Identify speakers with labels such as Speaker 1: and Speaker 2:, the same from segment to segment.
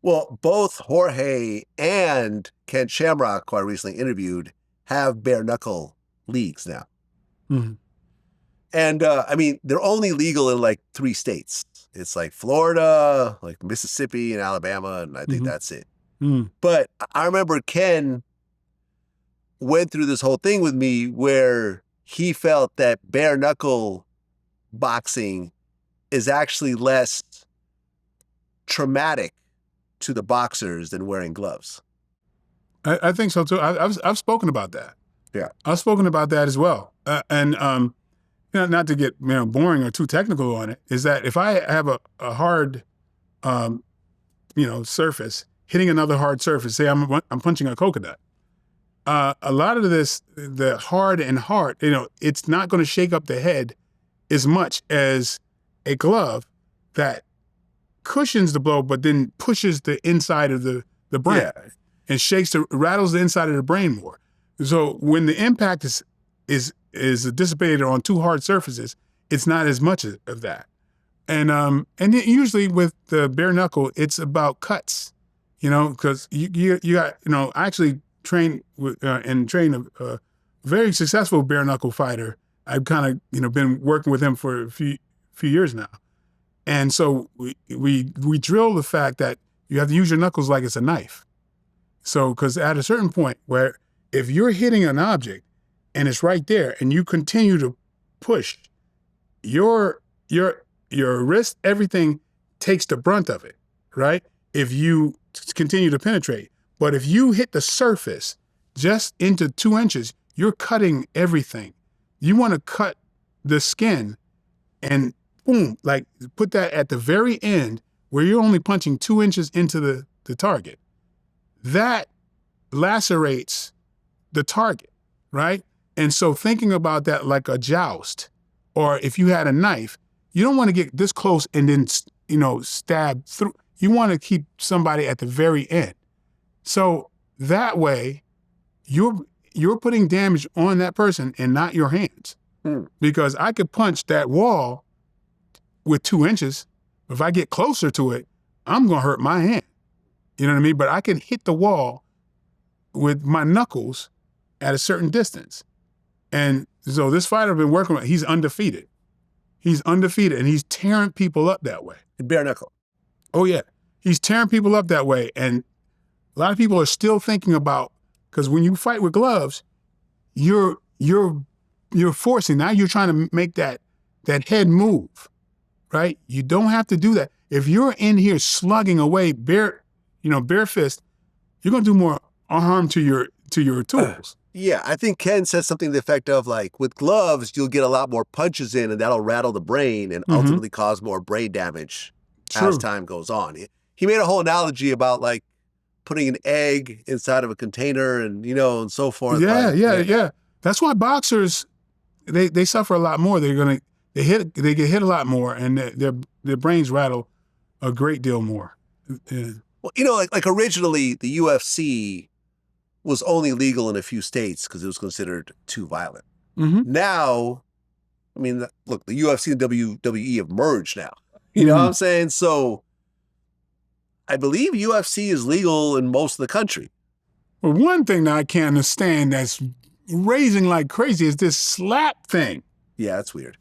Speaker 1: Well, both Jorge and Ken Shamrock, who I recently interviewed, have bare-knuckle leagues now.
Speaker 2: Mhm.
Speaker 1: And, I mean, they're only legal in, like, 3 states. It's, like, Florida, like, Mississippi, and Alabama, and I think that's it.
Speaker 2: Mm.
Speaker 1: But I remember Ken went through this whole thing with me where he felt that bare-knuckle boxing is actually less traumatic to the boxers than wearing gloves.
Speaker 2: I think so too. I've spoken about that.
Speaker 1: Yeah.
Speaker 2: I've spoken about that as well. And you know, not to get boring or too technical on it, is that if I have a hard surface hitting another hard surface, say I'm punching a coconut, a lot of this, the hard and hard, it's not going to shake up the head as much as a glove that cushions the blow, but then pushes the inside of the brain and rattles the inside of the brain more. So when the impact is dissipated on 2 hard surfaces, it's not as much of that. And usually with the bare knuckle, it's about cuts, because you got, I actually trained a very successful bare knuckle fighter. I've kind of, been working with him for a few years now. And so we drill the fact that you have to use your knuckles like it's a knife. So, because at a certain point where if you're hitting an object and it's right there and you continue to push, your wrist, everything takes the brunt of it, right? If you continue to penetrate. But if you hit the surface just into 2 inches, you're cutting everything. You want to cut the skin and boom, like put that at the very end where you're only punching 2 inches into the target. That lacerates the target, right? And so thinking about that like a joust, or if you had a knife, you don't want to get this close and then, stab through. You want to keep somebody at the very end. So that way, you're putting damage on that person and not your hands. Because I could punch that wall with 2 inches. If I get closer to it, I'm going to hurt my hand. You know what I mean? But I can hit the wall with my knuckles at a certain distance. And so this fighter I've been working with, he's undefeated. He's undefeated, and he's tearing people up that way.
Speaker 1: Bare knuckle.
Speaker 2: Oh, yeah. He's tearing people up that way. And a lot of people are still thinking about, because when you fight with gloves, you're forcing. Now you're trying to make that head move, right? You don't have to do that. If you're in here slugging away bare fist, you're going to do more harm to your tools.
Speaker 1: Yeah, I think Ken said something to the effect of, like, with gloves, you'll get a lot more punches in, and that'll rattle the brain and ultimately cause more brain damage as time goes on. He made a whole analogy about, like, putting an egg inside of a container and, and so forth.
Speaker 2: Yeah. That's why boxers, they suffer a lot more. They get hit a lot more, and their brains rattle a great deal more. Yeah.
Speaker 1: Well, like originally the UFC was only legal in a few states because it was considered too violent. Now, I mean, look, the UFC and WWE have merged now. You know what I'm saying? So I believe UFC is legal in most of the country.
Speaker 2: Well, one thing that I can't understand that's raising like crazy is this slap thing.
Speaker 1: Yeah, that's weird.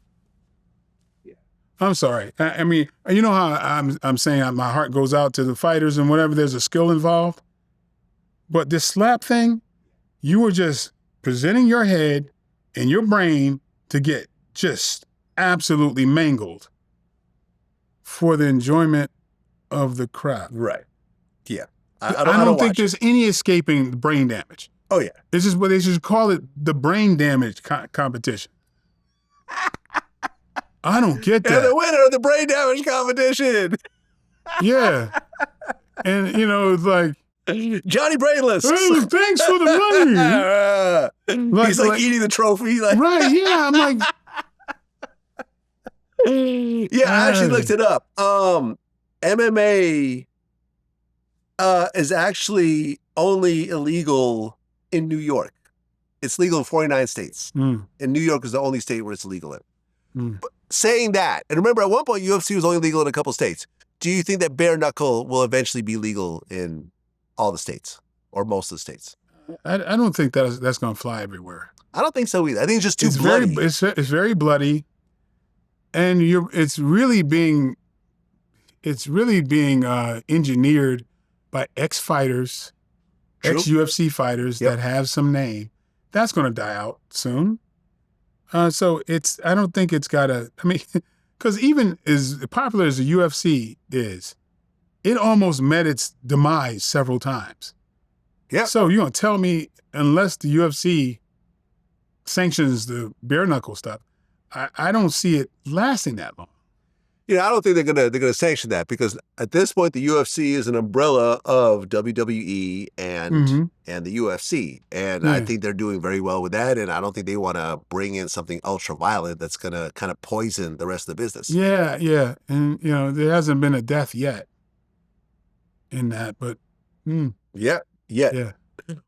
Speaker 2: Yeah. I'm sorry. I mean, you know how I'm saying my heart goes out to the fighters and whatever, there's a skill involved. But this slap thing, you were just presenting your head and your brain to get just absolutely mangled for the enjoyment of the crowd.
Speaker 1: Right. Yeah.
Speaker 2: I don't think there's any escaping brain damage.
Speaker 1: Oh, yeah.
Speaker 2: This is what they should call it, the brain damage competition. I don't get that.
Speaker 1: And the winner of the brain damage competition.
Speaker 2: Yeah. And, it's like,
Speaker 1: Johnny Brainless.
Speaker 2: Hey, thanks for the money.
Speaker 1: He's like eating the trophy. Like.
Speaker 2: Right, yeah. I'm like.
Speaker 1: Yeah, I actually looked it up. MMA is actually only illegal in New York. It's legal in 49 states. And New York is the only state where it's illegal in. But saying that, and remember at one point UFC was only legal in a couple states. Do you think that bare knuckle will eventually be legal in all the states or most of the states?
Speaker 2: I don't think that's going to fly everywhere.
Speaker 1: I don't think so either. I think it's just too bloody.
Speaker 2: It's very bloody, and it's really being engineered by ex-fighters, ex-UFC fighters that have some name. That's going to die out soon. So I don't think it's got to, I mean, because even as popular as the UFC is, it almost met its demise several times.
Speaker 1: Yeah.
Speaker 2: So you're going to tell me, unless the UFC sanctions the bare knuckle stuff, I don't see it lasting that long.
Speaker 1: I don't think they're gonna sanction that, because at this point the UFC is an umbrella of WWE and the UFC, and I think they're doing very well with that. And I don't think they want to bring in something ultra violent that's gonna kind of poison the rest of the business.
Speaker 2: Yeah, and there hasn't been a death yet in that, but
Speaker 1: yeah.